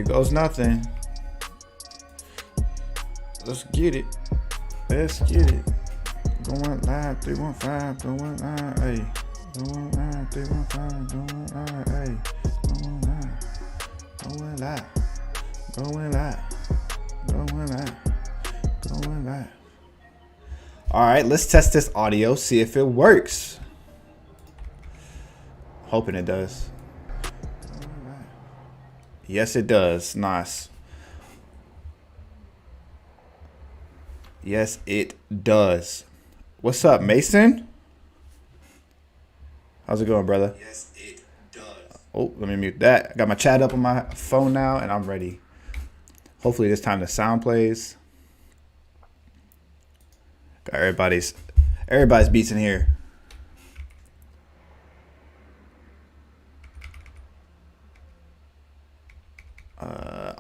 Here goes nothing. Let's get it. Let's get it. Going live, 315, going live, hey. Going live, 315, going live, hey. Going live, going live, going live, going live, going live. All right, let's test this audio, see if it works. Hoping it does. Yes, it does. Nice. Yes, it does. What's up, Mason? How's it going, brother? Yes, it does. Oh, let me mute that. I got my chat up on my phone now, and I'm ready. Hopefully this time the sound plays. Got everybody's beats in here.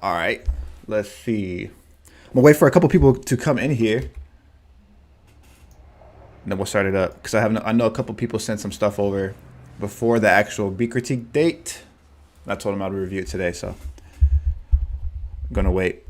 All right, let's see. I'm gonna wait for a couple people to come in here, and then we'll start it up. Cause I know a couple people sent some stuff over before the actual beat critique date. I told them I'd review it today, so I'm gonna wait.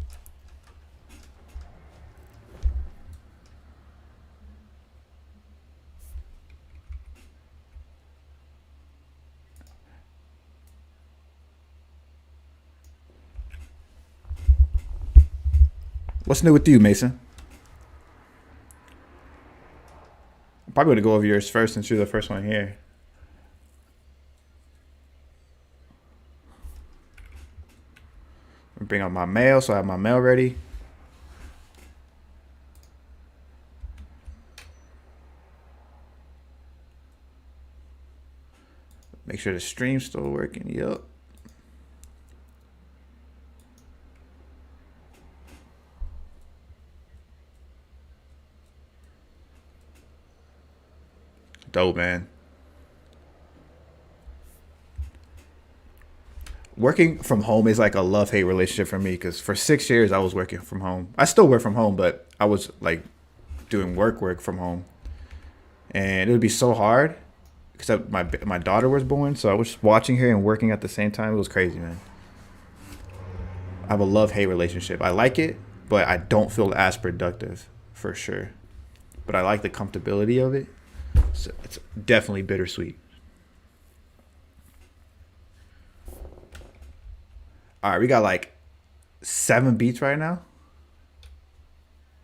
What's new with you, Mason? I'm probably going to go over yours first since you're the first one here. Bring up my mail, so I have my mail ready. Make sure the stream's still working. Yep. Dope, man. Working from home is like a love-hate relationship for me because for 6 years I was working from home. I still work from home, but I was like doing work from home, and it would be so hard because my daughter was born, so I was watching her and working at the same time. It was crazy, man. I have a love-hate relationship. I like it, but I don't feel as productive for sure. But I like the comfortability of it. So it's definitely bittersweet. All right, we got like 7 beats right now.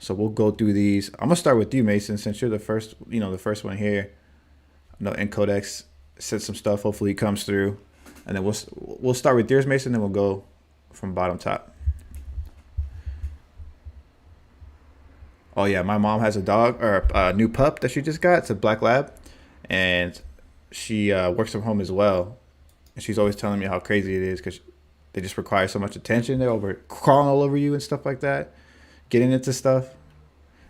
So we'll go through these. I'm gonna start with you, Mason, since you're the first one here. I know Encodex said some stuff. Hopefully it comes through, and then we'll start with yours, Mason, then we'll go from bottom top. Oh yeah, my mom has a dog or a new pup that she just got. It's a black lab, and she works from home as well. And she's always telling me how crazy it is because they just require so much attention. They're crawling all over you and stuff like that. Getting into stuff,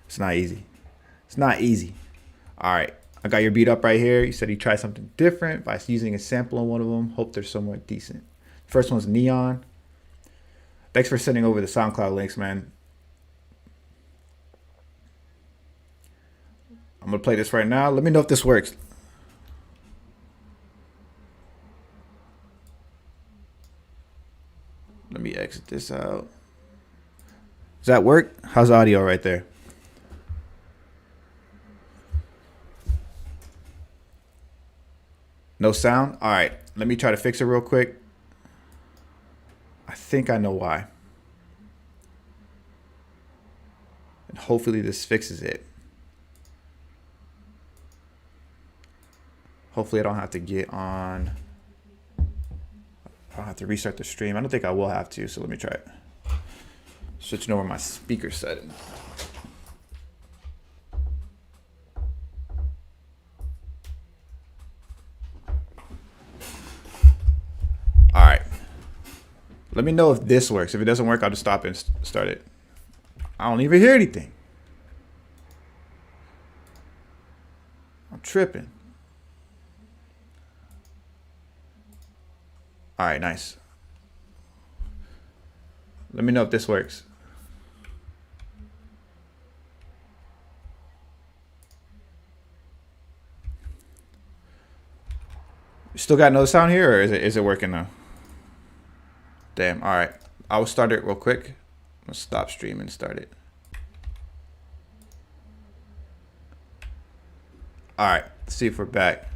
it's not easy. It's not easy. All right, I got your beat up right here. You said you tried something different by using a sample on one of them. Hope they're somewhat decent. First one's Neon. Thanks for sending over the SoundCloud links, man. I'm going to play this right now. Let me know if this works. Let me exit this out. Does that work? How's the audio right there? No sound? All right. Let me try to fix it real quick. I think I know why. And hopefully this fixes it. Hopefully I don't have to get on. I don't have to restart the stream. I don't think I will have to, so let me try it. Switching over my speaker setting. All right. Let me know if this works. If it doesn't work, I'll just stop and start it. I don't even hear anything. I'm tripping. All right, nice. Let me know if this works. Still got no sound here, or is it working now? Damn. All right. I will start it real quick. I'm gonna stop stream and start it. All right, let's see if we're back.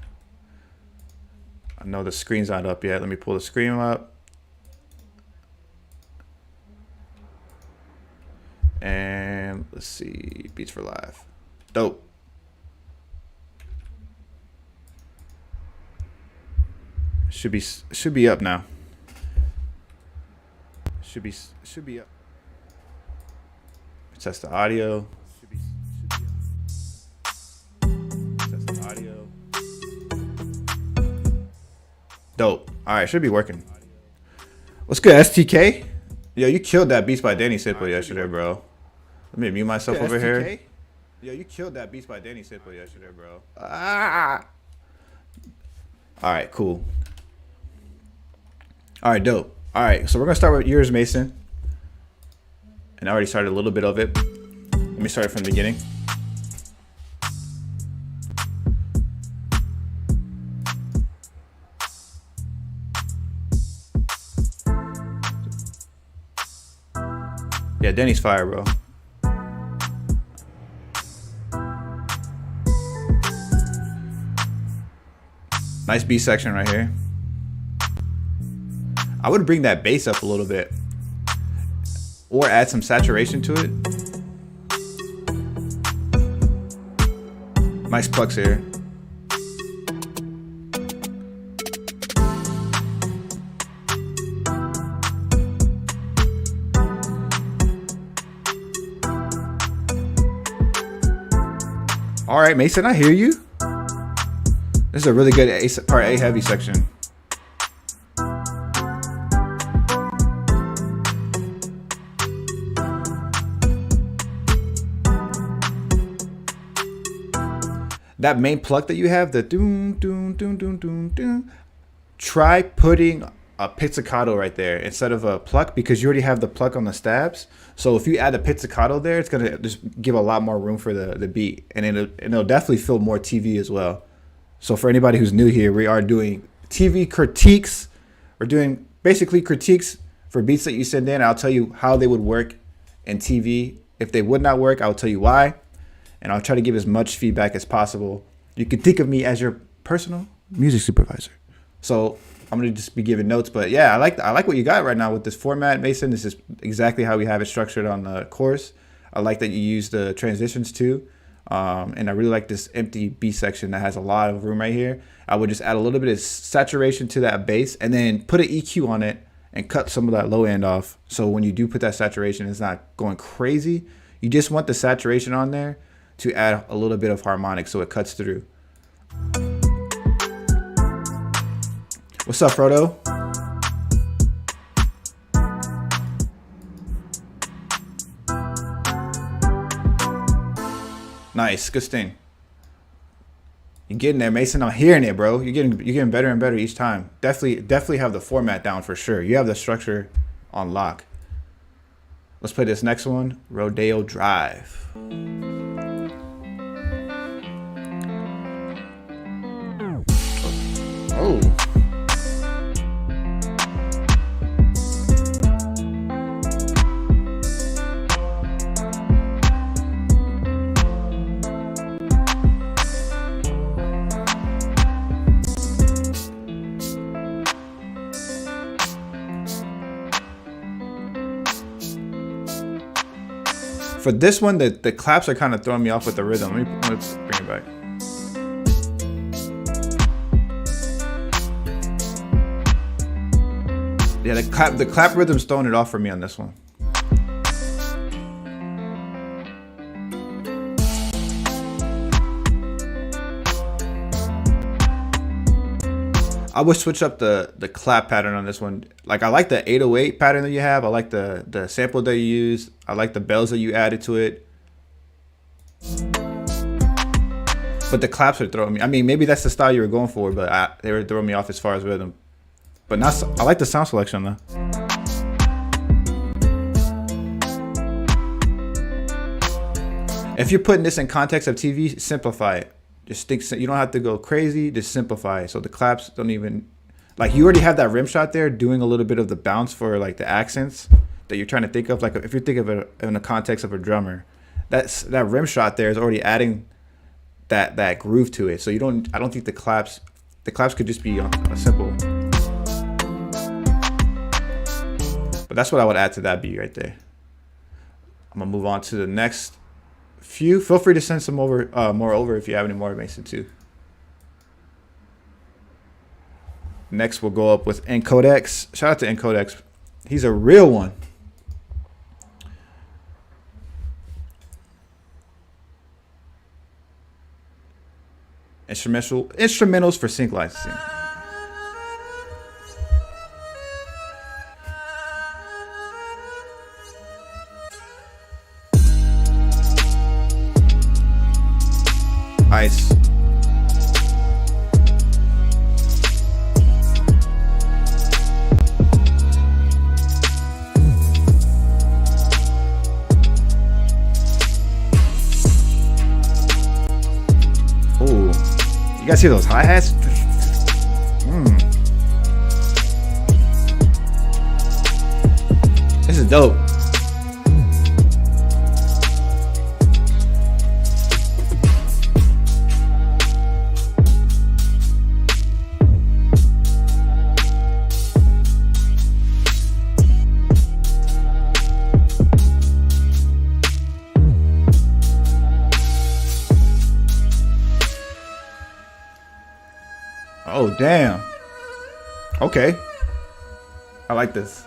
I know the screen's not up yet. Let me pull the screen up. And let's see, Beats for Live. Dope. Should be up now. Should be up. Test the audio. Should be up. Test the audio. Dope. All right, should be working. What's good, STK? Yo, you killed that Beats by Danny Sipple yesterday, bro. Let me mute myself over here. Yo, you killed that Beats by Danny Sipple yesterday, bro. Ah. All right, cool. All right, dope. All right, so we're gonna start with yours, Mason. And I already started a little bit of it. Let me start it from the beginning. Yeah, Danny's fire, bro. Nice B section right here. I would bring that bass up a little bit or add some saturation to it. Nice plucks here. All right, Mason, I hear you. This is a really good part A heavy section. That main pluck that you have, the doom, doom, doom, doom, doom, doom. Try putting a pizzicato right there instead of a pluck, because you already have the pluck on the stabs. So if you add a pizzicato there, it's gonna just give a lot more room for the beat, and it'll definitely feel more TV as well. So for anybody who's new here, we are doing TV critiques. We're doing basically critiques for beats that you send in. I'll tell you how they would work in TV. If they would not work, I'll tell you why. And I'll try to give as much feedback as possible. You can think of me as your personal music supervisor. So I'm gonna just be giving notes. But yeah, I like what you got right now with this format, Mason. This is exactly how we have it structured on the course. I like that you use the transitions too. And I really like this empty B section that has a lot of room right here. I would just add a little bit of saturation to that bass and then put an EQ on it and cut some of that low end off. So when you do put that saturation, it's not going crazy. You just want the saturation on there to add a little bit of harmonic so it cuts through. What's up, Frodo? Nice, good sting. You're getting there, Mason. I'm hearing it, bro. You're getting better and better each time. Definitely have the format down for sure. You have the structure on lock. Let's play this next one, Rodeo Drive. Oh. For this one, the claps are kind of throwing me off with the rhythm. Let's bring it back. Yeah, the clap rhythm's throwing it off for me on this one. I would switch up the clap pattern on this one. Like, I like the 808 pattern that you have. I like the sample that you use. I like the bells that you added to it. But the claps are throwing me. I mean, maybe that's the style you were going for, but they were throwing me off as far as rhythm. But not. I like the sound selection though. If you're putting this in context of TV, simplify it. Just think. You don't have to go crazy. Just simplify it. So the claps don't even. Like you already have that rim shot there doing a little bit of the bounce for like the accents that you're trying to think of. Like if you think of it in the context of a drummer, that rim shot there is already adding that groove to it. So I don't think the claps could just be a simple. But that's what I would add to that beat right there. I'm gonna move on to the next few. Feel free to send some more over if you have any more, Mason, too. Next, we'll go up with Encodex. Shout out to Encodex. He's a real one. Instrumentals for sync licensing. Ice. Ooh. You guys hear those hi-hats? This is dope. Oh, damn. Okay. I like this.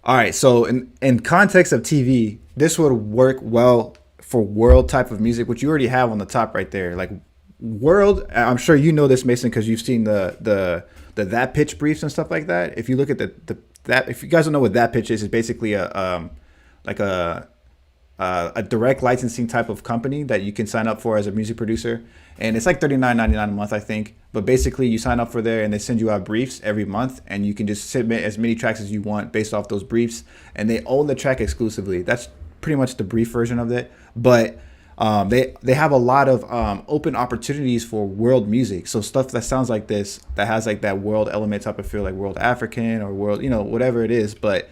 All right, so in context of TV, this would work well for world type of music, which you already have on the top right there. Like world, I'm sure you know this, Mason, because you've seen the that pitch briefs and stuff like that. If you look at that, if you guys don't know what that pitch is, it's basically a direct licensing type of company that you can sign up for as a music producer, and it's like $39.99 a month, I think. But basically, you sign up for there, and they send you out briefs every month, and you can just submit as many tracks as you want based off those briefs, and they own the track exclusively. That's pretty much the brief version of it, but they have a lot of open opportunities for world music. So stuff that sounds like this, that has like that world element type of feel, like world African or world, whatever it is, but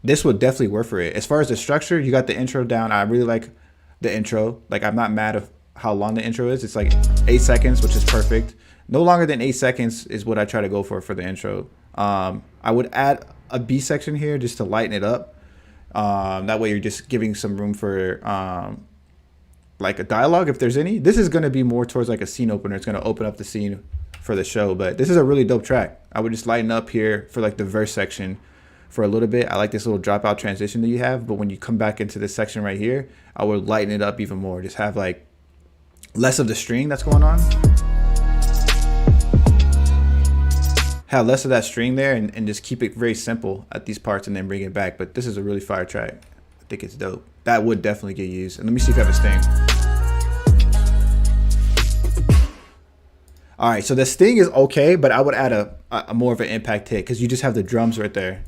this would definitely work for it. As far as the structure, you got the intro down. I really like the intro. Like, I'm not mad of how long the intro is. It's like 8 seconds, which is perfect. No longer than 8 seconds is what I try to go for the intro. I would add a B section here just to lighten it up. That way you're just giving some room for like a dialogue, if there's any. This is going to be more towards like a scene opener. It's going to open up the scene for the show. But this is a really dope track. I would just lighten up here for like the verse section for a little bit. I like this little dropout transition that you have, but when you come back into this section right here, I would lighten it up even more. Just have like less of the string that's going on. Have less of that string there, and just keep it very simple at these parts and then bring it back. But this is a really fire track. I think it's dope. That would definitely get used. And let me see if I have a sting. All right, so the sting is okay, but I would add a more of an impact hit because you just have the drums right there.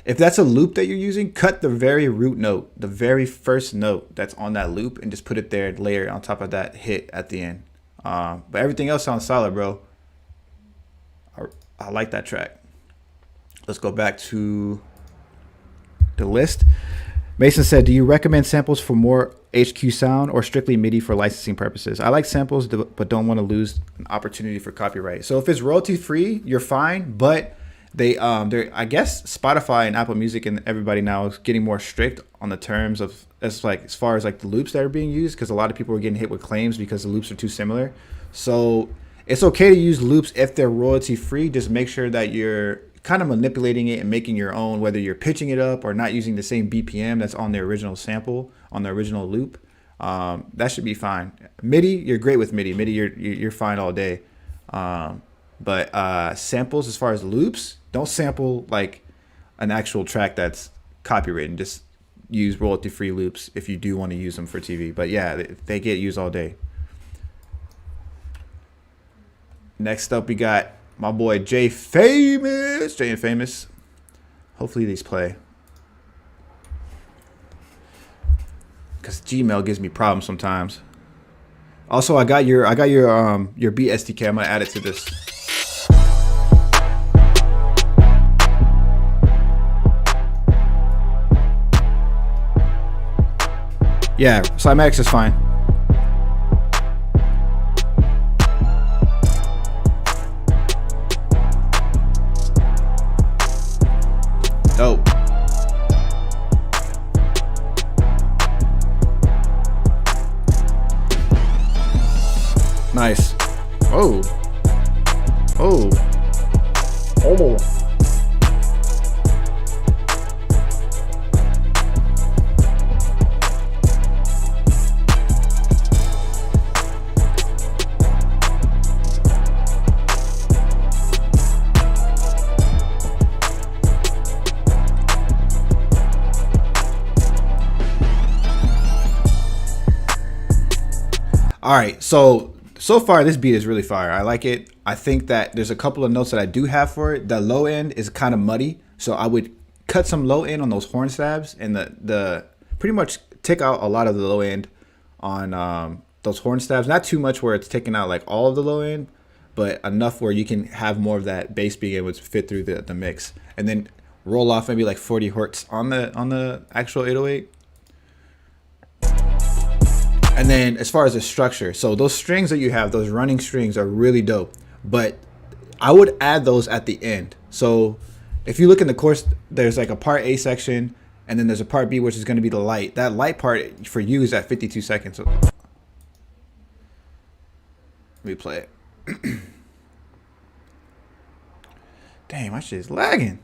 If that's a loop that you're using, cut the very root note, the very first note that's on that loop, and just put it there, layer on top of that hit at the end. But everything else sounds solid, bro. I like that track. Let's go back to the list. Mason said, do you recommend samples for more HQ sound or strictly MIDI for licensing purposes? I like samples, but don't want to lose an opportunity for copyright. So if it's royalty free, you're fine. But they're, I guess Spotify and Apple Music and everybody now is getting more strict on the terms of as far as like the loops that are being used, because a lot of people are getting hit with claims because the loops are too similar. So it's okay to use loops if they're royalty free. Just make sure that you're kind of manipulating it and making your own, whether you're pitching it up or not using the same BPM that's on the original sample, on the original loop. That should be fine. MIDI, you're great with MIDI. MIDI, you're fine all day. But samples, as far as loops, don't sample like an actual track that's copywritten. Just use royalty-free loops if you do want to use them for TV. But yeah, they get used all day. Next up, we got my boy Jay Famous. Jay and Famous. Hopefully these play. because Gmail gives me problems sometimes. Also, I got your beat SDK. I'm gonna add it to this. Yeah, Cymatics is fine. Dope. Nice. Oh. Oh. Oh. All right, so far this beat is really fire. I like it. I think that there's a couple of notes that I do have for it. The low end is kind of muddy, so I would cut some low end on those horn stabs and the pretty much take out a lot of the low end on those horn stabs. Not too much where it's taking out like all of the low end, but enough where you can have more of that bass being able to fit through the mix, and then roll off maybe like 40 hertz on the actual 808. And then as far as the structure, so those strings that you have, those running strings are really dope, but I would add those at the end. So if you look in the course, there's like a part A section, and then there's a part B, which is going to be the light. That light part for you is at 52 seconds. So let me play it. Damn, my shit is lagging.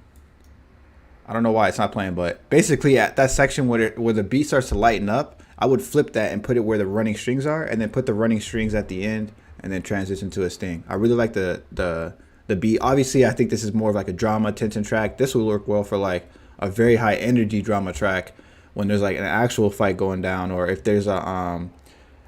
I don't know why it's not playing, but basically at that section where the beat starts to lighten up, I would flip that and put it where the running strings are, and then put the running strings at the end, and then transition to a sting. I really like the beat. Obviously, I think this is more of like a drama tension track. This will work well for like a very high energy drama track when there's like an actual fight going down, or if there's a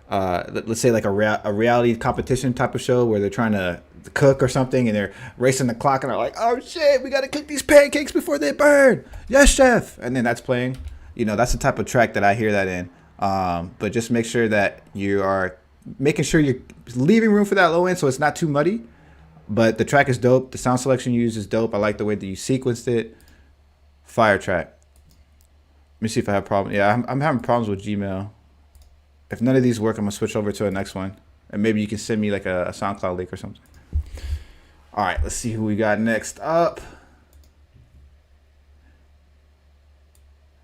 let's say like a reality competition type of show where they're trying to cook or something and they're racing the clock and they're like, oh shit, we gotta cook these pancakes before they burn. Yes, chef. And then that's playing. You know, that's the type of track that I hear that in. But just make sure that you are making sure you're leaving room for that low end so it's not too muddy. But the track is dope. The sound selection you use is dope. I like the way that you sequenced it. Fire track. Let me see if I have problems. Yeah, I'm having problems with Gmail. If none of these work, I'm going to switch over to the next one. And maybe you can send me like a SoundCloud link or something. All right, let's see who we got next up.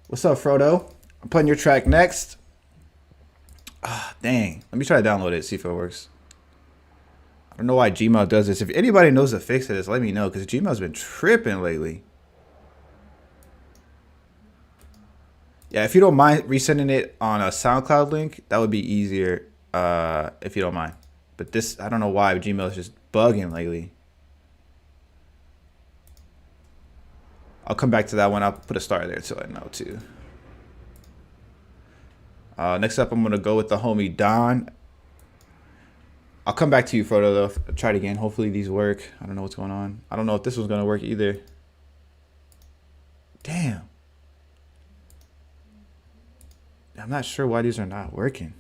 What's up, Frodo? I'm playing your track next. Ah, dang. Let me try to download it, see if it works. I don't know why Gmail does this. If anybody knows the fix to this, let me know, because Gmail's been tripping lately. Yeah, if you don't mind resending it on a SoundCloud link, that would be easier, if you don't mind. But this, I don't know why Gmail is just bugging lately. I'll come back to that one. I'll put a star there so I know too. Next up, I'm going to go with the homie Don. I'll come back to you, Frodo, though. I'll try it again. Hopefully these work. I don't know what's going on. I don't know if this one's going to work either. Damn. I'm not sure why these are not working.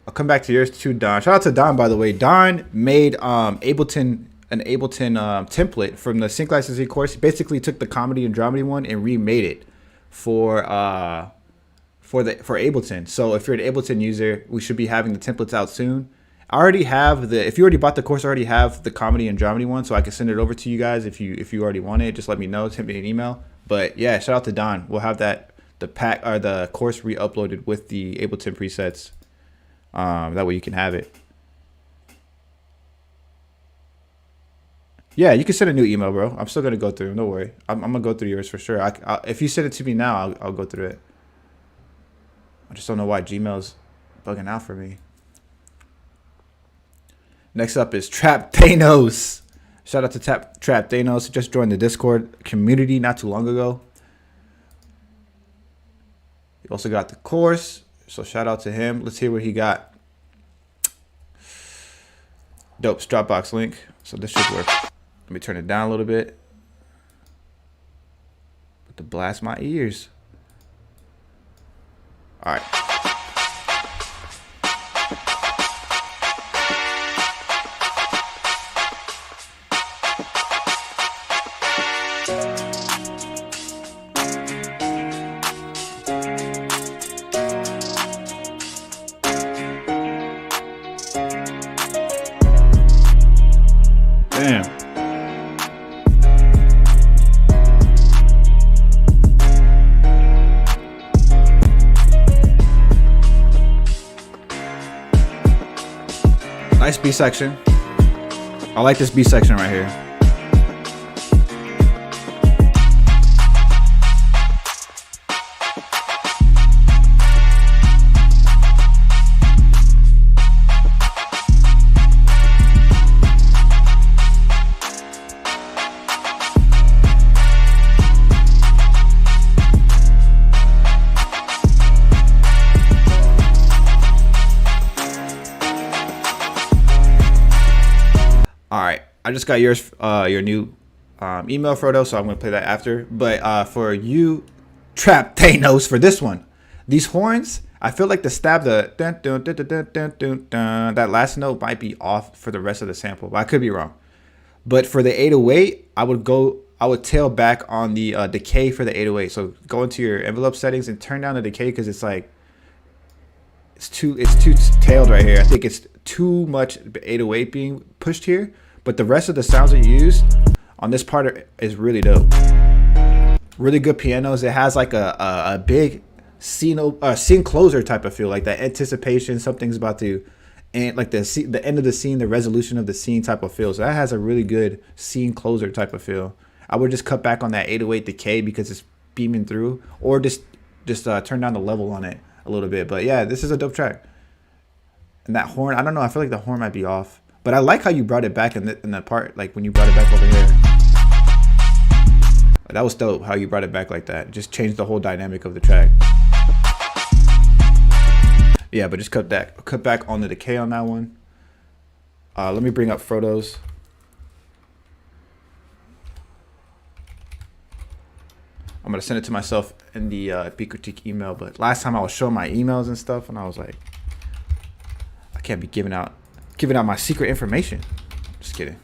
I'll come back to yours too, Don. Shout out to Don, by the way. Don made an Ableton template from the Sync Licensing course. He basically took the comedy and dramedy one and remade it for Ableton. So if you're an Ableton user, we should be having the templates out soon. I already have if you already bought the course, I already have the comedy and dramedy one, so I can send it over to you guys if you already want it. Just let me know. Send me an email. But yeah, shout out to Don. We'll have the course re-uploaded with the Ableton presets. That way you can have it. Yeah, you can send a new email, bro. I'm still gonna go through them. Don't worry. I'm gonna go through yours for sure. If you send it to me now, I'll go through it. I just don't know why Gmail's bugging out for me. Next up is Trap Thanos. Shout out to Trap Thanos. He just joined the Discord community not too long ago. He also got the course, so shout out to him. Let's hear what he got. Dope Dropbox link. So this should work. Let me turn it down a little bit. But to blast my ears. All right. Damn. Nice B section. I like this B section right here. All right, I just got your new email, Frodo, so I'm gonna play that after. But for you, Trap Thanos, for this one, these horns, I feel like the stab, the dun, dun, dun, dun, dun, dun, dun, dun, that last note might be off for the rest of the sample, but I could be wrong. But for the 808, I would tail back on the decay for the 808. So go into your envelope settings and turn down the decay because it's like it's too tailed right here. I think it's too much 808 being pushed here, but the rest of the sounds that you use on this part is really dope. Really good pianos. It has like a big scene closer type of feel, like that anticipation, something's about to, and like the end of the scene, the resolution of the scene type of feel. So that has a really good scene closer type of feel. I would just cut back on that 808 decay because it's beaming through, or just turn down the level on it a little bit. But yeah, this is a dope track. And that horn, I don't know, I feel like the horn might be off, but I like how you brought it back in the part, like when you brought it back over here. That was dope how you brought it back like that. It just changed the whole dynamic of the track. Yeah, but just cut back on the decay on that one. Let me bring up Frodo's. I'm gonna send it to myself in the Beat Critique email. But last time I was showing my emails and stuff, and I was like, I can't be giving out my secret information. Just kidding.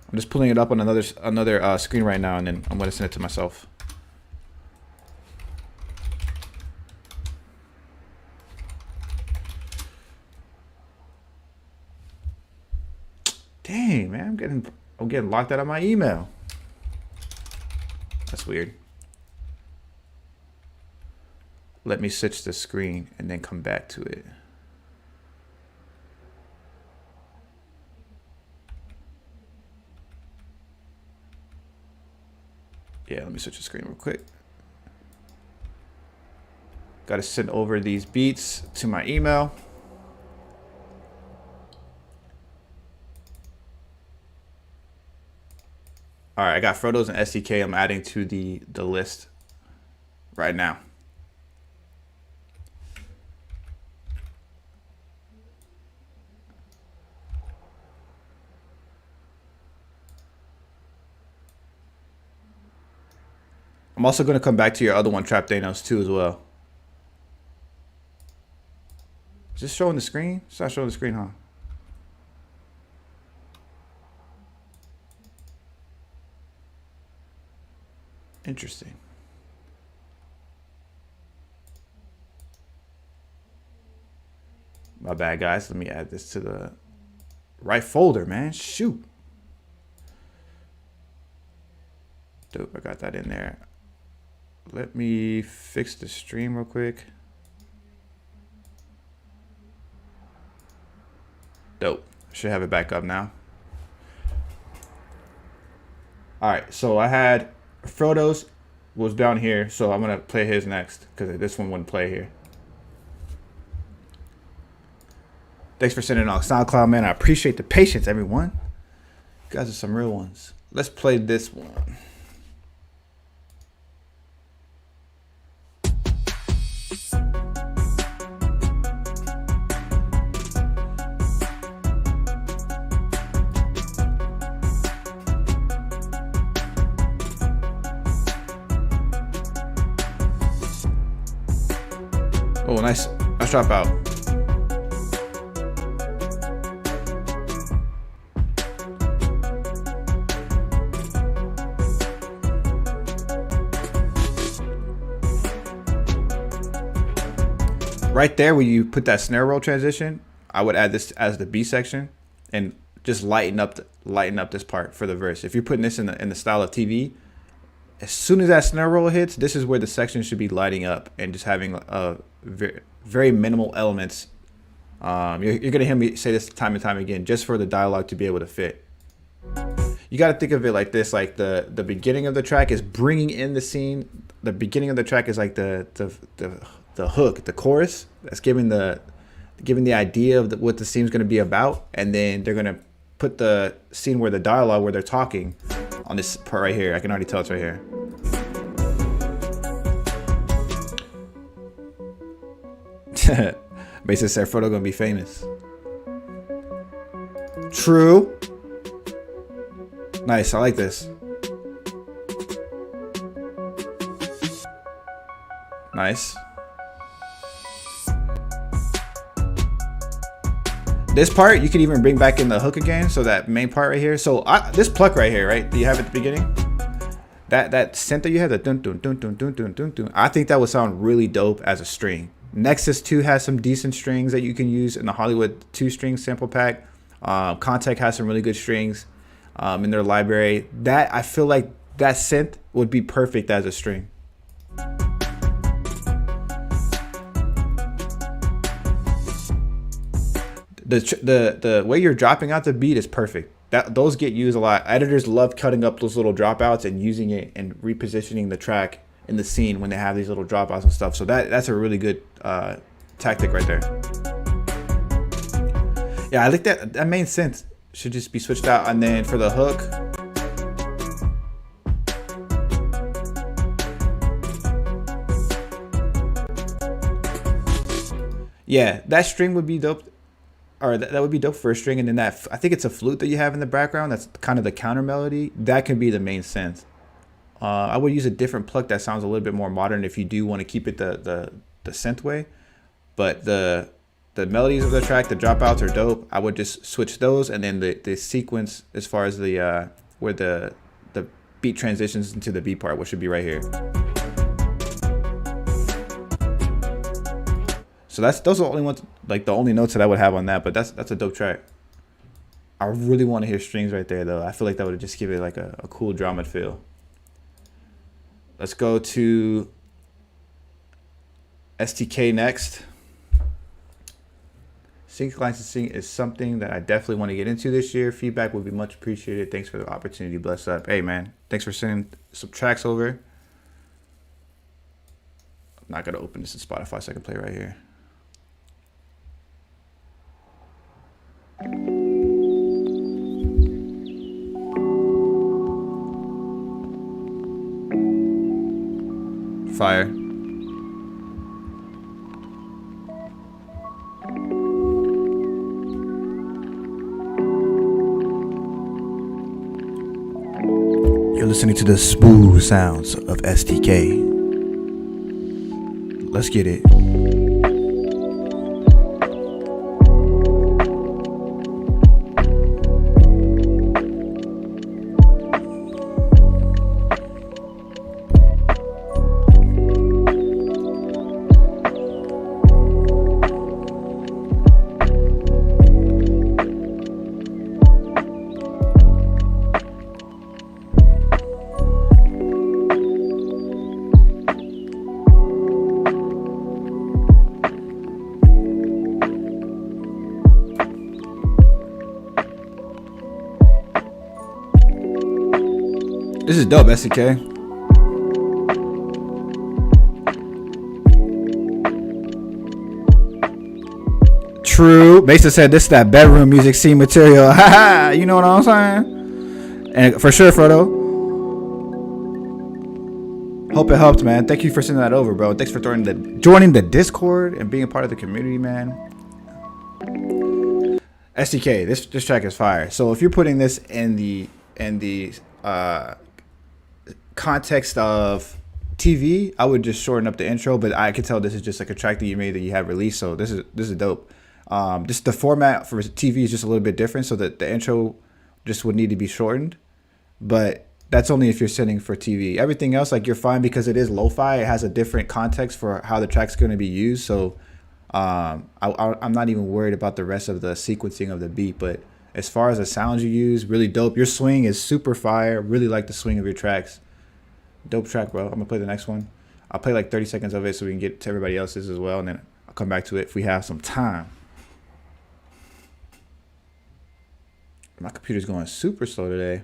I'm just pulling it up on another screen right now, and then I'm gonna send it to myself. Dang, man, I'm getting locked out of my email. That's weird. Let me switch the screen and then come back to it. Yeah, let me switch the screen real quick. Got to send over these beats to my email. All right, I got Frodo's and SDK. I'm adding to the list right now. I'm also going to come back to your other one, Trap Thanos, too, as well. Is this showing the screen? It's not showing the screen, huh? Interesting. My bad, guys. Let me add this to the right folder, man. Shoot. Dope, I got that in there. Let me fix the stream real quick. Dope. Should have it back up now. All right, so I had Frodo's was down here, so I'm gonna play his next because this one wouldn't play here. Thanks for sending on SoundCloud, man. I appreciate the patience, everyone. You guys are some real ones. Let's play this one. Oh, nice. Nice drop out. Right there where you put that snare roll transition, I would add this as the B section and just lighten up this part for the verse. If you're putting this in the style of TV, as soon as that snare roll hits, this is where the section should be lighting up and just having very, very minimal elements. You're gonna hear me say this time and time again, just for the dialogue to be able to fit. You got to think of it like this: like the beginning of the track is bringing in the scene. The beginning of the track is like the hook, the chorus that's giving the idea of what the scene's going to be about, and then they're going to put the scene where the dialogue where they're talking on this part right here. I can already tell it's right here. Basically said Frodo gonna be famous. True. Nice, I like this. Nice. This part you could even bring back in the hook again, so that main part right here. So this pluck right here, right? Do you have at the beginning? That synth that you have, the dun dun dun dun dun dun dun dun. I think that would sound really dope as a string. Nexus 2 has some decent strings that you can use in the Hollywood 2-string sample pack. Contact has some really good strings in their library. That I feel like that synth would be perfect as a string. The way you're dropping out the beat is perfect. Those get used a lot. Editors love cutting up those little dropouts and using it and repositioning the track in the scene when they have these little dropouts and stuff. So that's a really good tactic right there. Yeah, I like that main synth should just be switched out, and then for the hook, yeah, that string would be dope. Or that would be dope for a string, and then I think it's a flute that you have in the background. That's kind of the counter melody. That can be the main synth. I would use a different pluck that sounds a little bit more modern if you do want to keep it the synth way. But the melodies of the track, the dropouts are dope. I would just switch those, and then the sequence as far as the where the beat transitions into the B part, which should be right here. So those are the only ones, like the only notes that I would have on that, but that's a dope track. I really want to hear strings right there though. I feel like that would just give it like a cool drama feel. Let's go to STK next. Sync licensing is something that I definitely want to get into this year. Feedback would be much appreciated. Thanks for the opportunity. Bless up. Hey man, thanks for sending some tracks over. I'm not gonna open this in Spotify so I can play right here. Fire. You're listening to the smooth sounds of STK. Let's get it. This is dope, SCK. True. Mason said this is that bedroom music scene material. Haha, you know what I'm saying? And for sure, Frodo. Hope it helped, man. Thank you for sending that over, bro. Thanks for joining the Discord and being a part of the community, man. SDK, this track is fire. So if you're putting this in the context of TV, I would just shorten up the intro, but I could tell this is just like a track that you made that you have released. So this is dope. Just the format for TV is just a little bit different, so that the intro just would need to be shortened. But that's only if you're setting for TV. Everything else, like, you're fine because it is lo-fi. It has a different context for how the track's going to be used. So I'm not even worried about the rest of the sequencing of the beat. But as far as the sounds you use, really dope. Your swing is super fire. Really like the swing of your tracks. Dope track, bro. I'm going to play the next one. I'll play like 30 seconds of it so we can get to everybody else's as well. And then I'll come back to it if we have some time. My computer's going super slow today.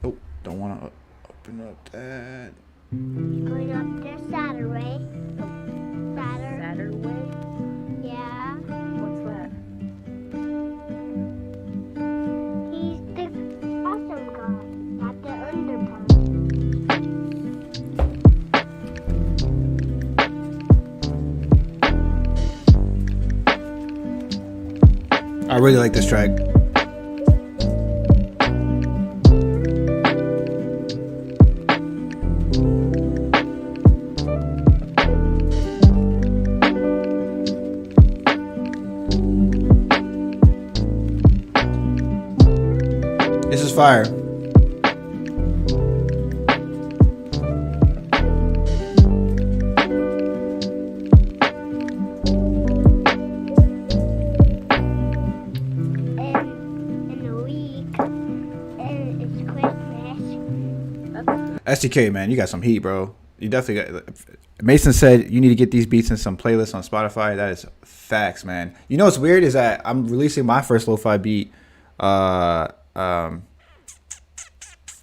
Oh, don't want to open up that. Going up there Saturday. Saturday? Yeah. What's that? He's the awesome guy at the underpump. I really like this track. This is fire. SDK, man, you got some heat, bro. You definitely got. Mason said you need to get these beats in some playlists on Spotify. That is facts, man. You know what's weird is that I'm releasing my first lo-fi beat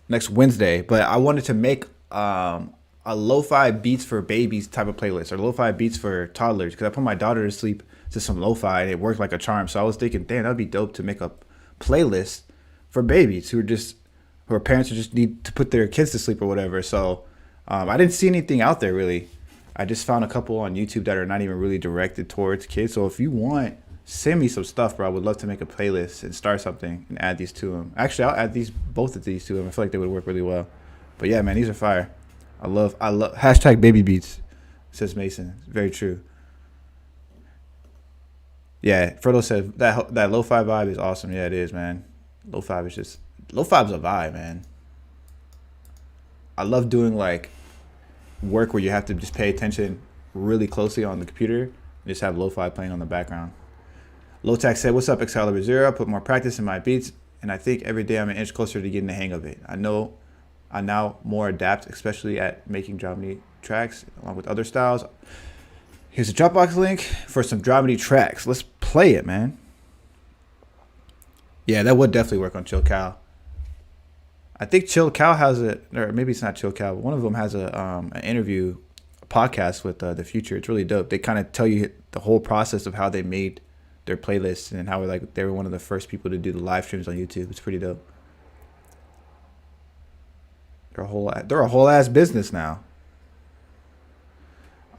next Wednesday, but I wanted to make a lo-fi beats for babies type of playlist, or lo-fi beats for toddlers, because I put my daughter to sleep to some lo-fi and it worked like a charm. So I was thinking, damn, that'd be dope to make a playlist for babies who are parents who just need to put their kids to sleep or whatever. So I didn't see anything out there really. I just found a couple on YouTube that are not even really directed towards kids. So if you want, send me some stuff, bro. I would love to make a playlist and start something and add these to them. Actually, I'll add both of these to them. I feel like they would work really well. But yeah, man, these are fire. I love hashtag baby beats, says Mason. It's very true. Yeah, Frodo said that lo-fi vibe is awesome. Yeah, it is, man. Lo-fi is a vibe, man. I love doing like work where you have to just pay attention really closely on the computer and just have lo-fi playing on the background. Lotax said, "What's up, XcaliberZero? I put more practice in my beats, and I think every day I'm an inch closer to getting the hang of it. I know I now more adapt, especially at making dramedy tracks along with other styles." Here's a Dropbox link for some dramedy tracks. Let's play it, man. Yeah, that would definitely work on Chill Cow. I think Chill Cow has or maybe it's not Chill Cow, but one of them has an interview, a podcast with The Future. It's really dope. They kind of tell you the whole process of how they made their playlists and how like they were one of the first people to do the live streams on YouTube. It's pretty dope. They're a whole ass business now.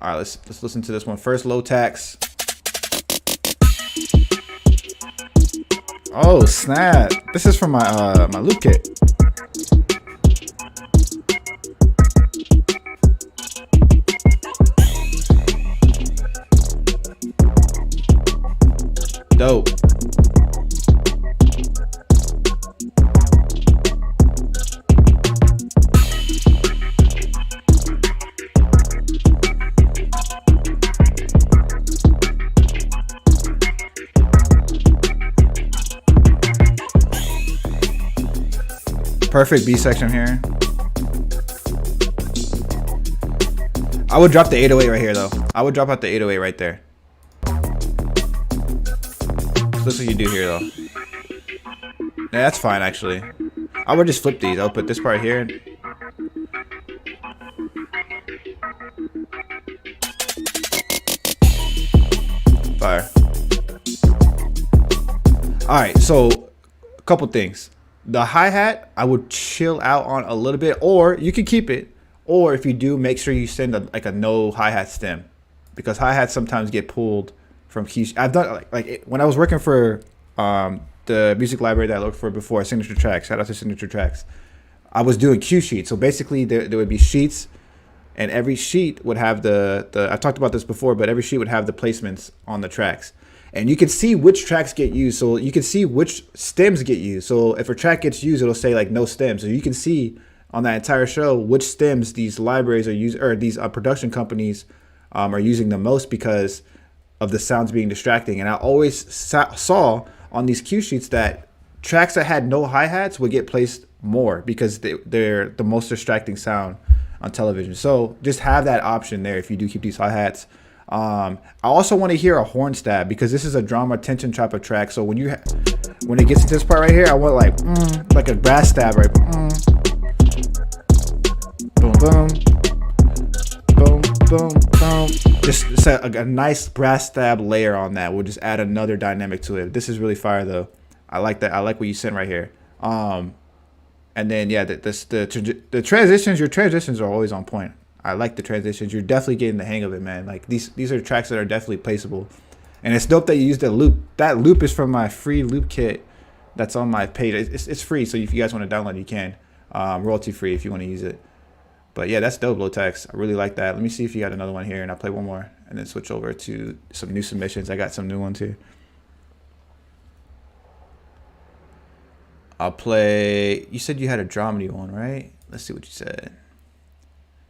All right, let's listen to this one first. Low tax. Oh snap! This is from my my loop kit. Dope. Perfect B section here. I would drop the 808 right here though. I would drop out the 808 right there. That's what you do here though. Yeah, that's fine actually. I would just flip these. I'll put this part here. Fire. Alright, so a couple things. The hi-hat, I would chill out on a little bit, or you can keep it. Or if you do, make sure you send a no hi-hat stem, because hi-hats sometimes get pulled from keys. I've done like when I was working for the music library that I looked for before, Signature Tracks. Shout out to Signature Tracks. I was doing cue sheets. So basically, there would be sheets, and every sheet would have the I talked about this before, but every sheet would have the placements on the tracks. And you can see which tracks get used. So you can see which stems get used. So if a track gets used, it'll say like no stems. So you can see on that entire show which stems these libraries are using, or these production companies are using the most because of the sounds being distracting. And I always saw on these cue sheets that tracks that had no hi-hats would get placed more because they're the most distracting sound on television. So just have that option there if you do keep these hi-hats. I also want to hear a horn stab because this is a drama tension type of track. So when when it gets to this part right here, I want like a brass stab, right? Boom, boom, boom, boom, boom. Just set a nice brass stab layer on that. We'll just add another dynamic to it. This is really fire though. I like that. I like what you sent right here. And then yeah, the transitions. Your transitions are always on point. I like the transitions. You're definitely getting the hang of it, man. Like these are tracks that are definitely placeable, and it's dope that you use the loop. That loop is from my free loop kit that's on my page. It's free, so if you guys want to download it, you can. Royalty free if you want to use it. But yeah, that's dope, low text. I really like that. Let me see if you got another one here, and I'll play one more, and then switch over to some new submissions. I got some new ones here. I'll play. You said you had a dramedy one, right? Let's see what you said.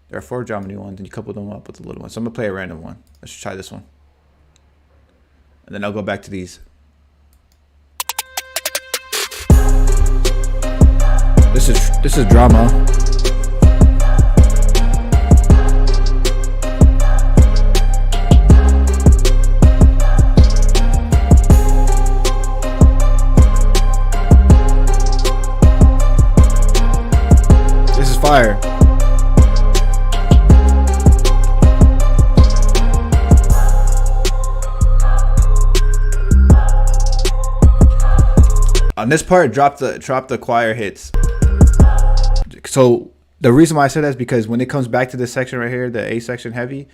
There are 4 dramedy ones, and you coupled them up with a little one. So I'm gonna play a random one. Let's try this one, and then I'll go back to these. This is drama. This is fire. On this part, drop the choir hits. So the reason why I said that is because when it comes back to this section right here, the A section heavy,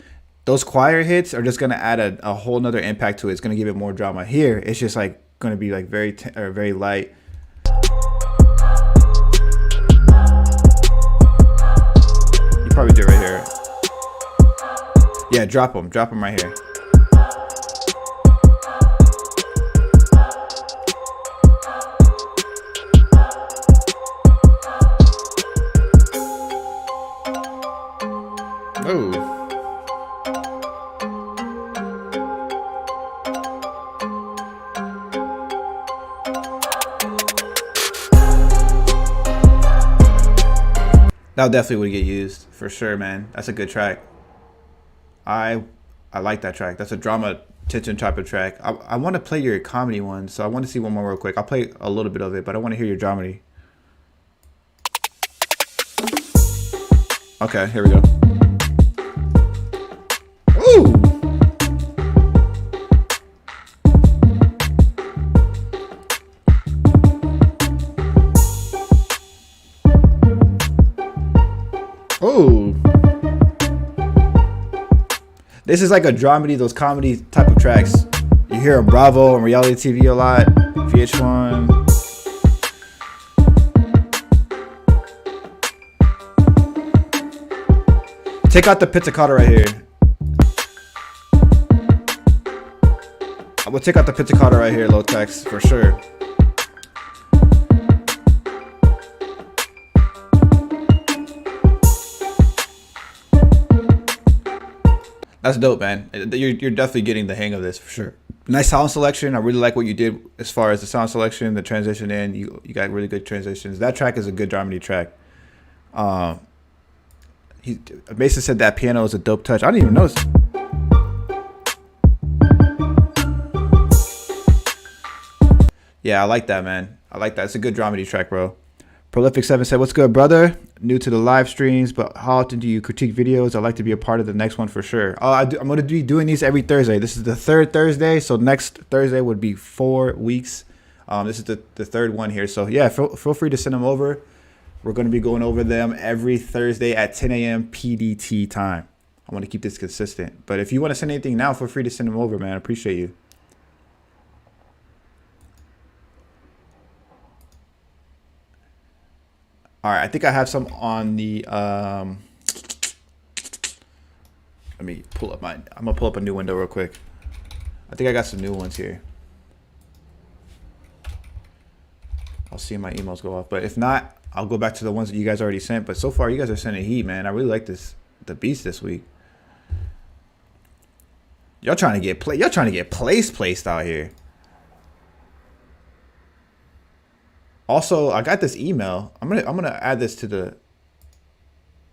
those choir hits are just gonna add a whole nother impact to it. It's gonna give it more drama. Here, it's just like gonna be like very light. You probably do it right here. Yeah, drop them right here. Oh. That definitely would get used for sure, man. That's a good track. I like that track. That's a drama tension type of track. I want to play your comedy one, so I want to see one more real quick. I'll play a little bit of it, but I want to hear your dramedy. Okay, here we go. Ooh. Ooh. This is like a dramedy, those comedy type of tracks. You hear on Bravo and reality TV a lot, VH1. Take out the pizzicato right here. I will take out the pizzicato right here, low text, for sure. That's dope, man. You're definitely getting the hang of this for sure. Nice sound selection. I really like what you did as far as the sound selection, the transition in. You got really good transitions. That track is a good dramedy track. Mason said that piano is a dope touch. I didn't even notice. Yeah, I like that, man. I like that. It's a good dramedy track, bro. Prolific7 said, "What's good, brother? New to the live streams, but how often do you critique videos? I'd like to be a part of the next one for sure." I'm going to be doing these every Thursday. This is the 3rd Thursday, so next Thursday would be 4 weeks. This is the 3rd one here. So, yeah, feel free to send them over. We're going to be going over them every Thursday at 10 a.m. PDT time. I want to keep this consistent. But if you want to send anything now, feel free to send them over, man. I appreciate you. All right, I think I have some on the. Let me pull up mine. I'm gonna pull up a new window real quick. I think I got some new ones here. I'll see my emails go off, but if not, I'll go back to the ones that you guys already sent. But so far, you guys are sending heat, man. I really like the beats this week. Y'all trying to get Y'all trying to get placed out here. Also, I got this email. I'm gonna add this to the.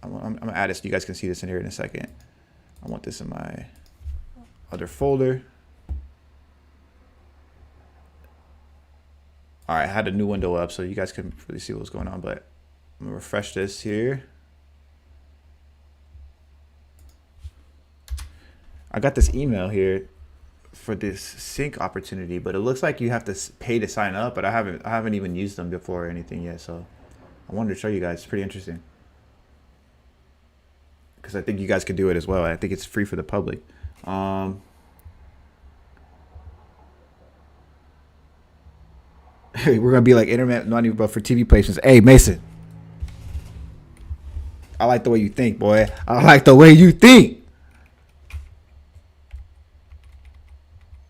I'm gonna add this so you guys can see this in here in a second. I want this in my other folder. All right, I had a new window up so you guys can really see what's going on, but I'm gonna refresh this here. I got this email here for this sync opportunity, but it looks like you have to pay to sign up, but I haven't even used them before or anything yet, so I wanted to show you guys. It's pretty interesting because I think you guys could do it as well. I think it's free for the public. We're gonna be like internet money, but for TV placements. Hey, Mason, I like the way you think, boy. I like the way you think.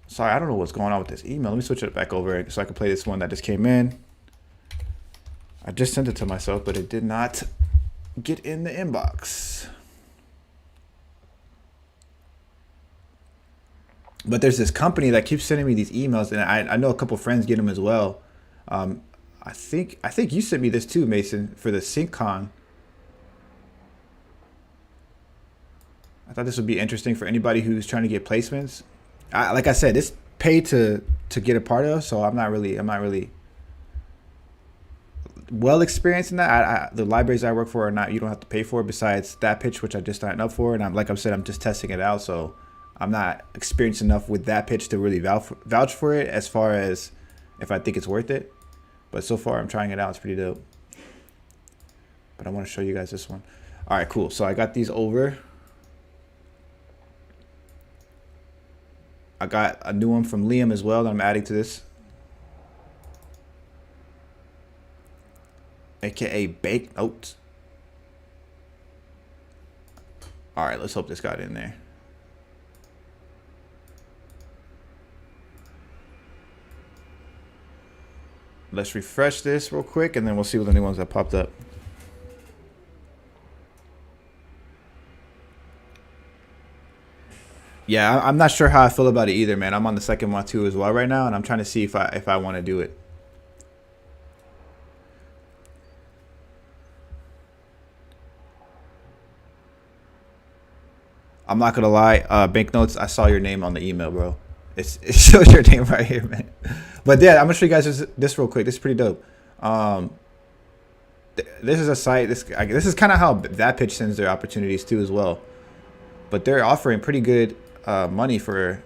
Sorry, I don't know what's going on with this email. Let me switch it back over so I can play this one that just came in. I just sent it to myself, but it did not get in the inbox. But there's this company that keeps sending me these emails, and I know a couple friends get them as well. I think you sent me this too, Mason, for the SyncCon. I thought this would be interesting for anybody who's trying to get placements. Like I said, it's paid to get a part of, so I'm not really well experienced in that. The libraries I work for are not. You don't have to pay for it. Besides that pitch, which I just signed up for, and I'm just testing it out, so I'm not experienced enough with that pitch to really vouch for it as far as if I think it's worth it. But so far, I'm trying it out. It's pretty dope. But I want to show you guys this one. All right, cool. So I got these over. I got a new one from Liam as well that I'm adding to this. AKA Baked Oats. All right, let's hope this got in there. Let's refresh this real quick, and then we'll see what the new ones that popped up. Yeah, I'm not sure how I feel about it either, man. I'm on the second one too as well right now, and I'm trying to see if I want to do it. I'm not gonna lie, Banknotes, I saw your name on the email, bro. It shows your name right here, man. But yeah, I'm gonna show you guys this real quick. This is pretty dope. This is a site. This is kind of how that pitch sends their opportunities too as well. But they're offering pretty good money for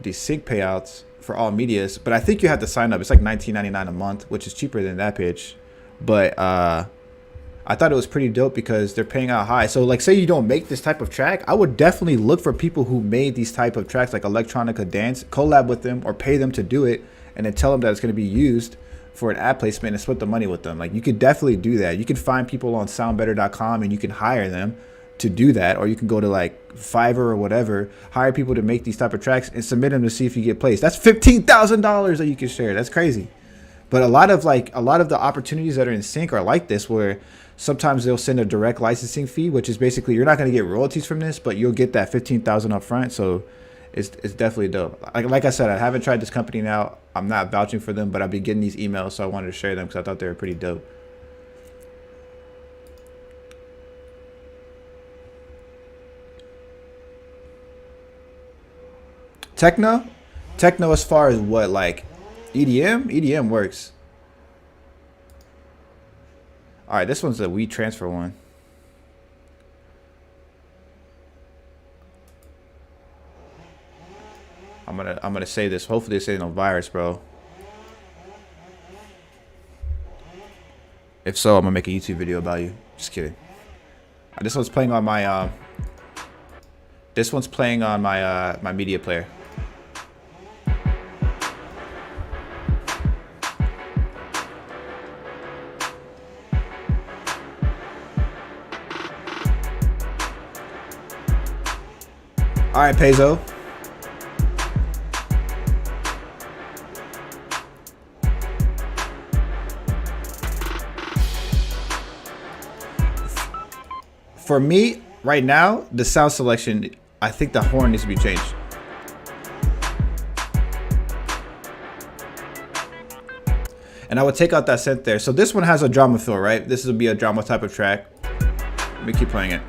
these sync payouts for all medias. But I think you have to sign up. It's like $19.99 a month, which is cheaper than that pitch. But I thought it was pretty dope because they're paying out high. So like, say you don't make this type of track, I would definitely look for people who made these type of tracks like electronica dance, collab with them or pay them to do it, and then tell them that it's going to be used for an ad placement and split the money with them. Like, you could definitely do that. You can find people on soundbetter.com and you can hire them to do that, or you can go to like Fiverr or whatever, hire people to make these type of tracks and submit them to see if you get placed. That's $15,000 that you can share. That's crazy. But a lot of the opportunities that are in sync are like this, where sometimes they'll send a direct licensing fee, which is basically you're not going to get royalties from this, but you'll get that $15,000 up front. So it's definitely dope. Like I said, I haven't tried this company now. I'm not vouching for them, but I've been getting these emails, so I wanted to share them because I thought they were pretty dope. Techno as far as what, like EDM works. All right, this one's a We Transfer one. I'm gonna say this. Hopefully this ain't no virus, bro. If so, I'm gonna make a YouTube video about you. Just kidding. This one's playing on my my media player. All right, Peso. For me, right now, the sound selection, I think the horn needs to be changed. And I would take out that synth there. So this one has a drama fill, right? This will be a drama type of track. Let me keep playing it.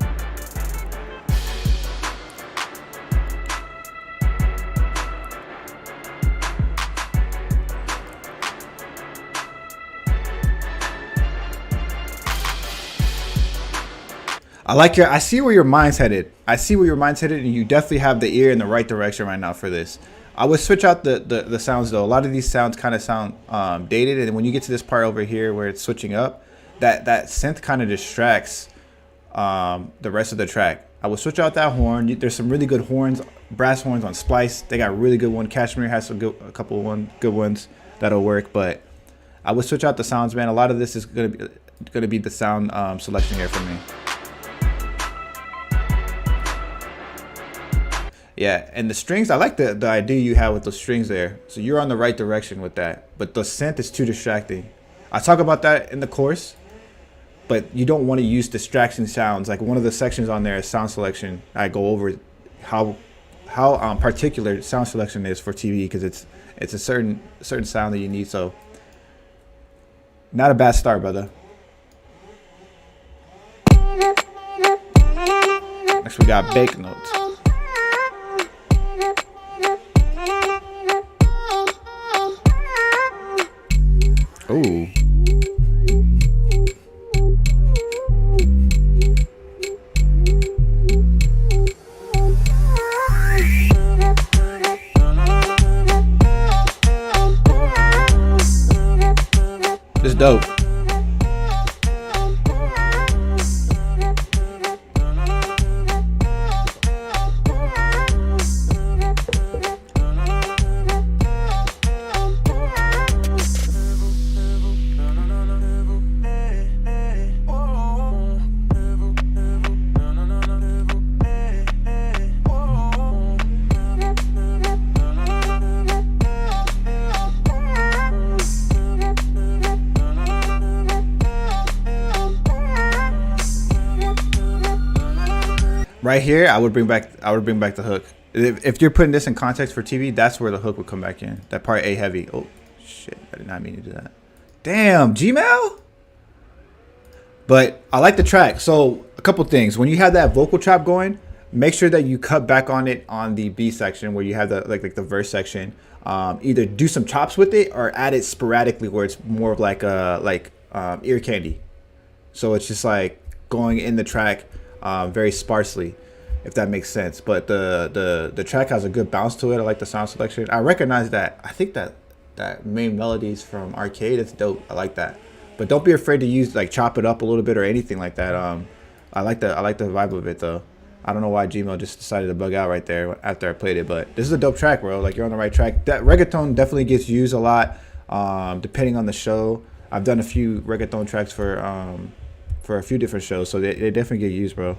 I see where your mind's headed. I see where your mind's headed, and you definitely have the ear in the right direction right now for this. I would switch out the sounds though. A lot of these sounds kind of sound dated, and when you get to this part over here where it's switching up, that synth kind of distracts the rest of the track. I would switch out that horn. There's some really good horns, brass horns on Splice. They got a really good one. Cashmere has a couple good ones that'll work, but I would switch out the sounds, man. A lot of this is gonna be the sound selection here for me. Yeah, and the strings, I like the idea you have with those strings there. So you're on the right direction with that. But the synth is too distracting. I talk about that in the course, but you don't want to use distraction sounds. Like one of the sections on there is sound selection. I go over how particular sound selection is for TV because it's a certain sound that you need. So not a bad start, brother. Next we got Bake Notes. Ooh. This is dope. Right here, I would bring back the hook. If you're putting this in context for TV, that's where the hook would come back in. That part A heavy. Oh shit, I did not mean to do that. Damn, Gmail. But I like the track. So a couple things. When you have that vocal trap going, make sure that you cut back on it on the B section where you have the like the verse section. Either do some chops with it or add it sporadically where it's more of like ear candy. So it's just like going in the track very sparsely, if that makes sense. But the track has a good bounce to it. I like the sound selection. I recognize that. I think that main melodies from Arcade, it's dope. I like that. But don't be afraid to use like chop it up a little bit or anything like that. I like the vibe of it though. I don't know why Gmail just decided to bug out right there after I played it, but this is a dope track, bro. Like you're on the right track. That reggaeton definitely gets used a lot, depending on the show. I've done a few reggaeton tracks for a few different shows, so they definitely get used, bro.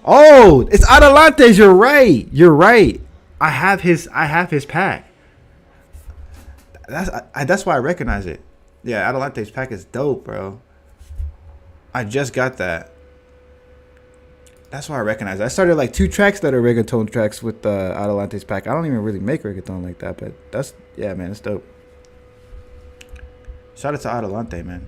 Oh, it's Adelante's. You're right. You're right. I have his pack. That's why I recognize it. Yeah, Adelante's pack is dope, bro. I just got that. That's why I recognize it. I started like 2 tracks that are reggaeton tracks with Adelante's pack. I don't even really make reggaeton like that, but yeah, man, it's dope. Shout out to Adelante, man.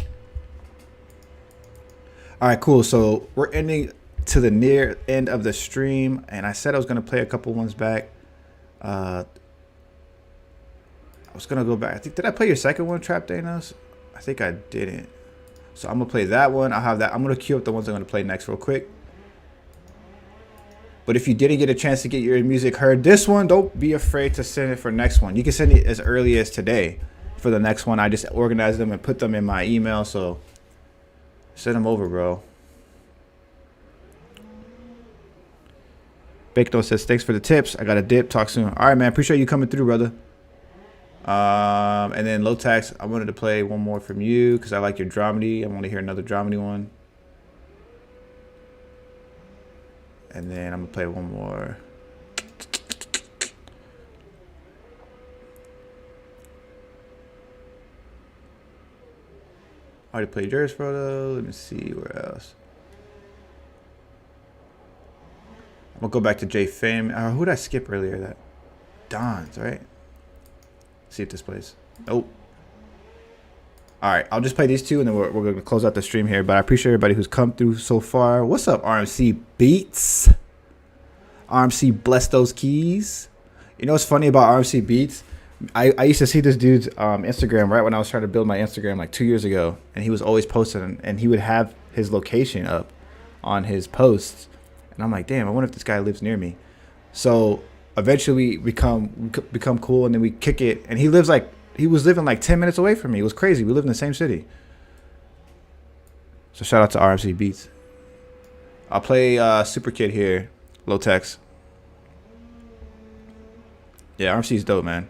All right, cool. So we're ending to the near end of the stream, and I said I was gonna play a couple ones back. I was gonna go back. I think, did I play your second one, Trap Danos? I think I didn't. So I'm gonna play that one. I'll have that. I'm gonna queue up the ones I'm gonna play next real quick. But if you didn't get a chance to get your music heard this one, don't be afraid to send it for next one. You can send it as early as today for the next one. I just organized them and put them in my email, so send them over, bro. Baked says, thanks for the tips. I got a dip. Talk soon. All right, man. Appreciate you coming through, brother. And then Low Tax, I wanted to play one more from you because I like your dramedy. I want to hear another dramedy one. And then I'm going to play one more. Already played yours photo. Let me see where else. I'm gonna go back to J Fame. Who did I skip earlier? That Don's, right? See if this plays. Nope. All right, I'll just play these two, and then we're gonna close out the stream here. But I appreciate everybody who's come through so far. What's up, RMC Beats? RMC, bless those keys. You know what's funny about RMC Beats? I used to see this dude's Instagram right when I was trying to build my Instagram like 2 years ago, and he was always posting, and he would have his location up on his posts, and I'm like, damn, I wonder if this guy lives near me. So eventually we become cool, and then we kick it, and he was living like 10 minutes away from me. It was crazy. We live in the same city. So shout out to RMC Beats. I'll play Super Kid here, low text. Yeah, RMC's dope, man.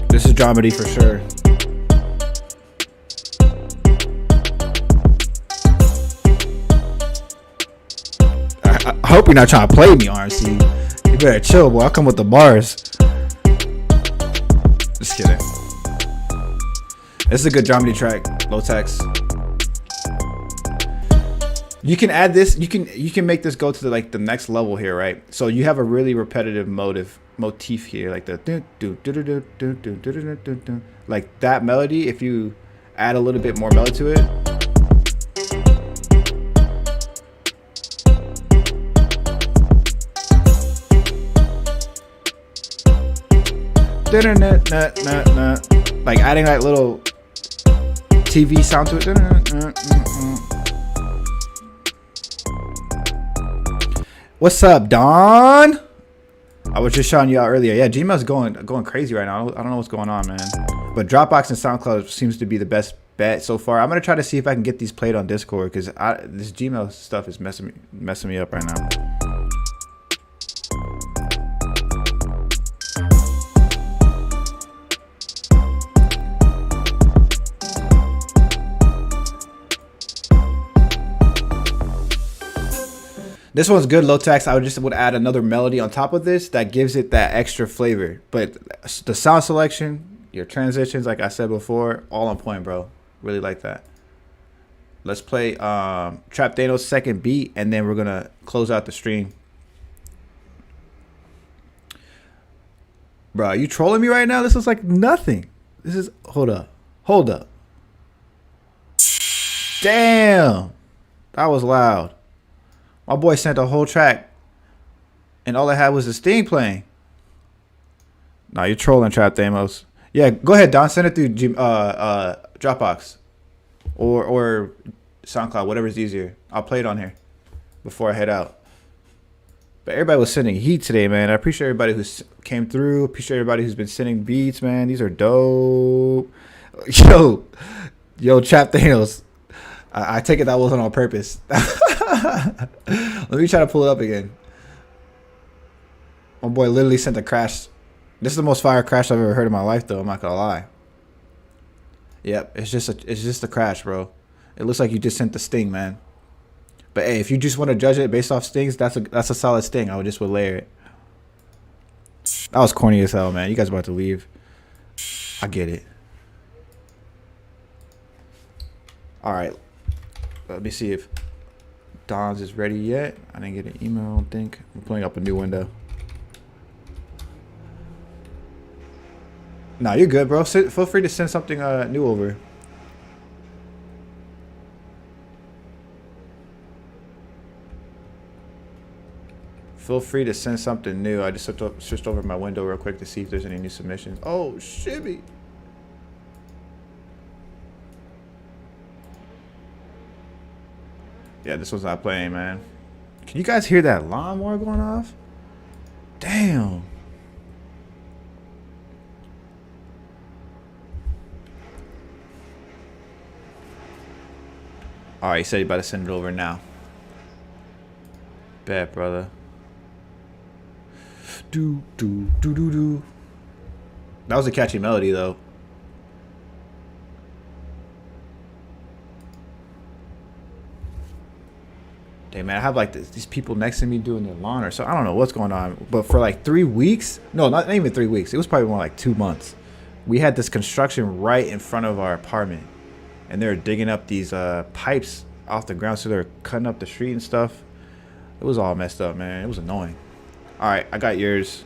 This is dramedy for sure. I hope you're not trying to play me, RMC. You better chill, boy. I'll come with the bars. Just kidding. This is a good dramedy track, low text. You can add this. You can make this go to the next level here, right? So you have a really repetitive motif here, like the like that melody. If you add a little bit more melody to it, like adding that little TV sound to it. What's up, Don? I was just shouting you out earlier. Yeah, Gmail's going crazy right now. I don't know what's going on, man. But Dropbox and SoundCloud seems to be the best bet so far. I'm gonna try to see if I can get these played on Discord, because this Gmail stuff is messing me up right now. This one's good, low tax. I would add another melody on top of this that gives it that extra flavor. But the sound selection, your transitions, like I said before, all on point, bro. Really like that. Let's play Trap Thanos' second beat, and then we're gonna close out the stream. Bro, are you trolling me right now? This is like nothing. This is hold up. Damn, that was loud. My boy sent a whole track, and all I had was the Sting playing. Nah, you're trolling, Trap Thamos. Yeah, go ahead, Don. Send it through Dropbox or SoundCloud, whatever's easier. I'll play it on here before I head out. But everybody was sending heat today, man. I appreciate everybody who came through. Appreciate everybody who's been sending beats, man. These are dope. Yo, Trap Thanos. I take it that wasn't on purpose. Let me try to pull it up again. My boy literally sent a crash. This is the most fire crash I've ever heard in my life, though. I'm not gonna lie. Yep, it's just a crash, bro. It looks like you just sent the Sting, man. But hey, if you just want to judge it based off Stings, that's a solid Sting. I would layer it. That was corny as hell, man. You guys about to leave. I get it. All right. Let me see if Don's is ready yet. I didn't get an email, I don't think. I'm pulling up a new window. Nah, you're good, bro. Feel free to send something new over. Feel free to send something new. I just switched over my window real quick to see if there's any new submissions. Oh, shibby. Yeah, this one's not playing, man. Can you guys hear that lawnmower going off? Damn. All right, he said he about to send it over now. Bet, brother. Do. That was a catchy melody, though. Dang, man, I have like these people next to me doing their lawn or so. I don't know what's going on. But for like 3 weeks, no, not even 3 weeks. It was probably more like 2 months. We had this construction right in front of our apartment. And they were digging up these pipes off the ground. So they're cutting up the street and stuff. It was all messed up, man. It was annoying. All right, I got yours.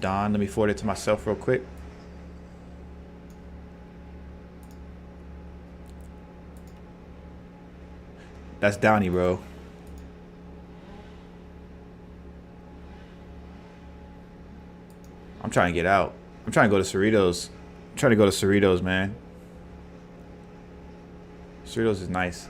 Don, let me forward it to myself real quick. That's Downey, bro. I'm trying to get out. I'm trying to go to Cerritos. I'm trying to go to Cerritos, man. Cerritos is nice.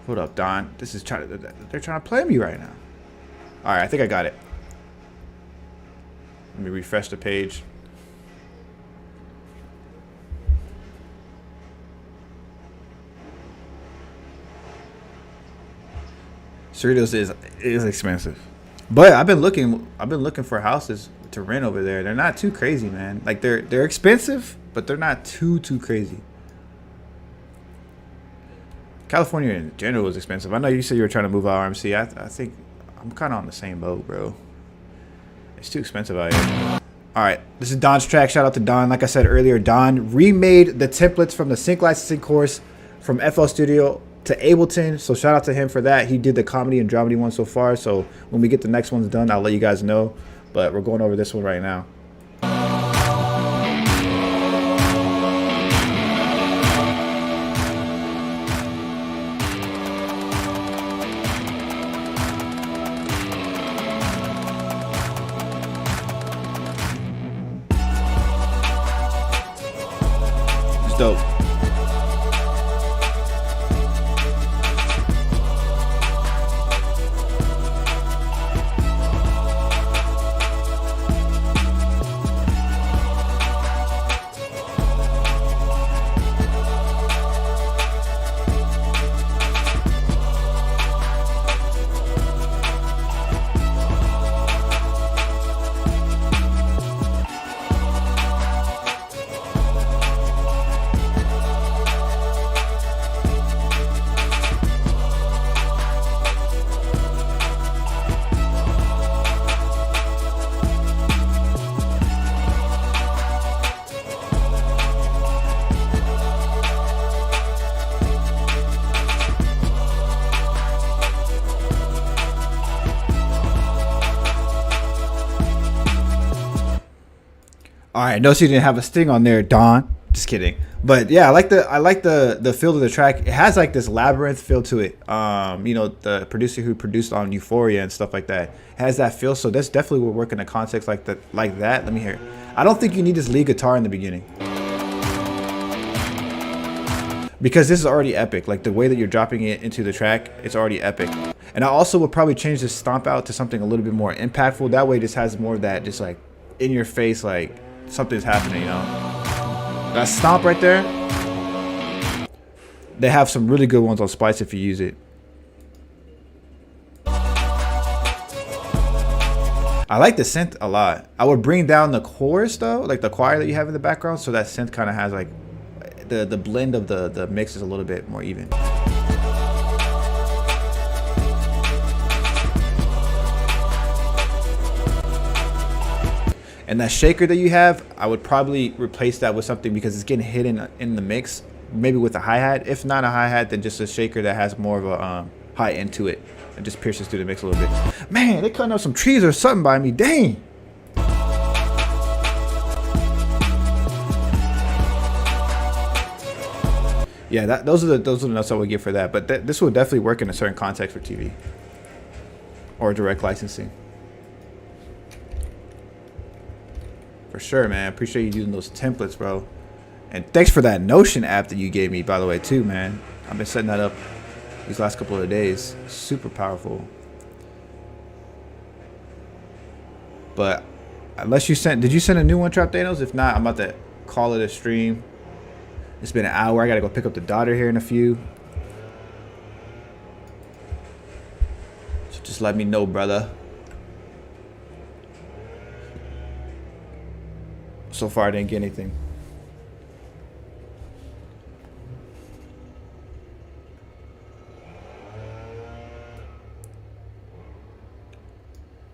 Hold up, Don. This is trying to. They're trying to play me right now. All right, I think I got it. Let me refresh the page. Cerritos is expensive, but I've been looking for houses to rent over there. They're not too crazy, man. Like they're expensive, but they're not too crazy. California in general is expensive. I know you said you were trying to move out RMC. I think I'm kind of on the same boat, bro. It's too expensive out here. All right, this is Don's track. Shout out to Don. Like I said earlier, Don remade the templates from the sync licensing course from FL Studio to Ableton. So shout out to him for that. He did the comedy and dramedy one so far. So when we get the next ones done, I'll let you guys know. But we're going over this one right now. It's dope. All right, notice you didn't have a sting on there, Don. Just kidding. But yeah, I like the feel of the track. It has like this labyrinth feel to it. You know, the producer who produced on Euphoria and stuff like that has that feel. So that's definitely will work in a context like that. Let me hear it. I don't think you need this lead guitar in the beginning, because this is already epic. Like the way that you're dropping it into the track, it's already epic. And I also would probably change this stomp out to something a little bit more impactful. That way, it just has more of that, just like in your face, like something's happening, you know. That stomp right there, they have some really good ones on Splice if you use it. I like the synth a lot. I would bring down the chorus though, like the choir that you have in the background, so that synth kind of has like the blend of the mix is a little bit more even. And that shaker that you have, I would probably replace that with something, because it's getting hidden in the mix. Maybe with a hi-hat. If not a hi-hat, then just a shaker that has more of a high end to it. It just pierces through the mix a little bit. Man, they cutting up some trees or something by me. Dang. Yeah, those are the notes I would give for that. But this would definitely work in a certain context for TV or direct licensing. For sure, man. I appreciate you using those templates, bro. And thanks for that Notion app that you gave me, by the way, too, man. I've been setting that up these last couple of days. Super powerful. But unless you did you send a new one, Trap Thanos? If not, I'm about to call it a stream. It's been an hour. I gotta go pick up the daughter here in a few. So just let me know, brother. So far, I didn't get anything.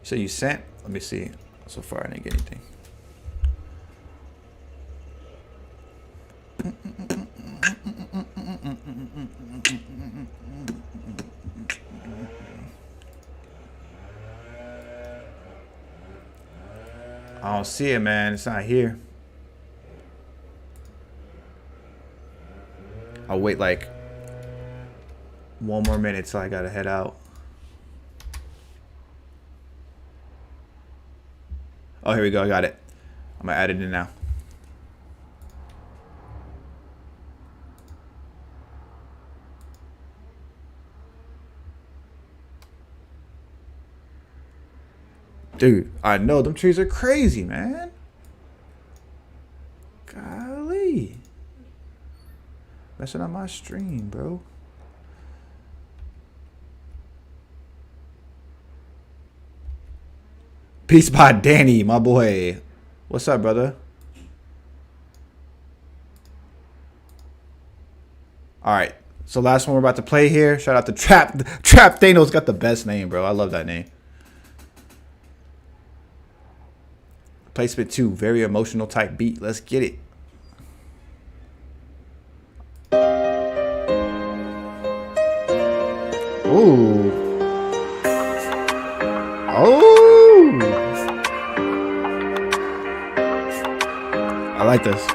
So you sent? Let me see. So far, I didn't get anything. I don't see it, man. It's not here. I'll wait like 1 more minute till I gotta head out. Oh, here we go. I got it. I'm gonna add it in now. Dude, I know them trees are crazy, man. Golly. Messing up my stream, bro. Peace by Danny, my boy. What's up, brother? All right. So last one we're about to play here. Shout out to Trap. Trap Thanos got the best name, bro. I love that name. Placement 2, very emotional type beat. Let's get it. Ooh. Oh. I like this.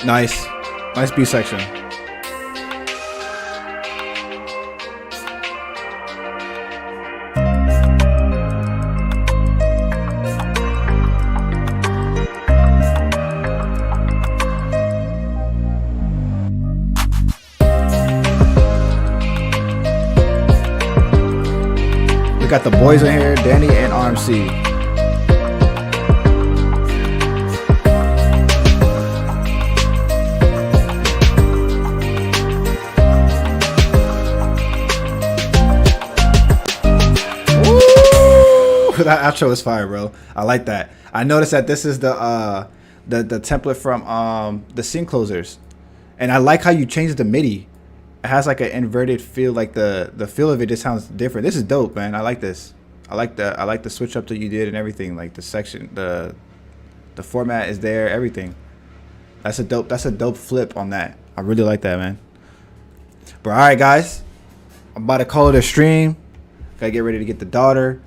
Nice. Nice B section. We got the boys in here, Danny and RMC. That outro is fire, bro. I like that. I noticed that this is the template from the scene closers, and I like how you changed the MIDI. It has like an inverted feel, like the feel of it just sounds different. This is dope, man. I like this. I like the switch up that you did and everything. Like the section, the format is there, everything. That's a dope flip on that. I really like that, man. But all right, guys, I'm about to call it a stream. Gotta get ready to get the daughter.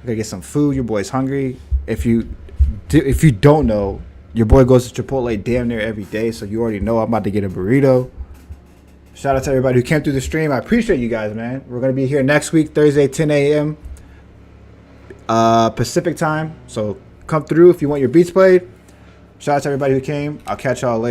Gotta get some food. Your boy's hungry. If you don't know, your boy goes to Chipotle damn near every day, so you already know I'm about to get a burrito. Shout out to everybody who came through the stream. I appreciate you guys, man. We're gonna be here next week, Thursday, 10 a.m. Pacific time. So come through if you want your beats played. Shout out to everybody who came. I'll catch y'all later.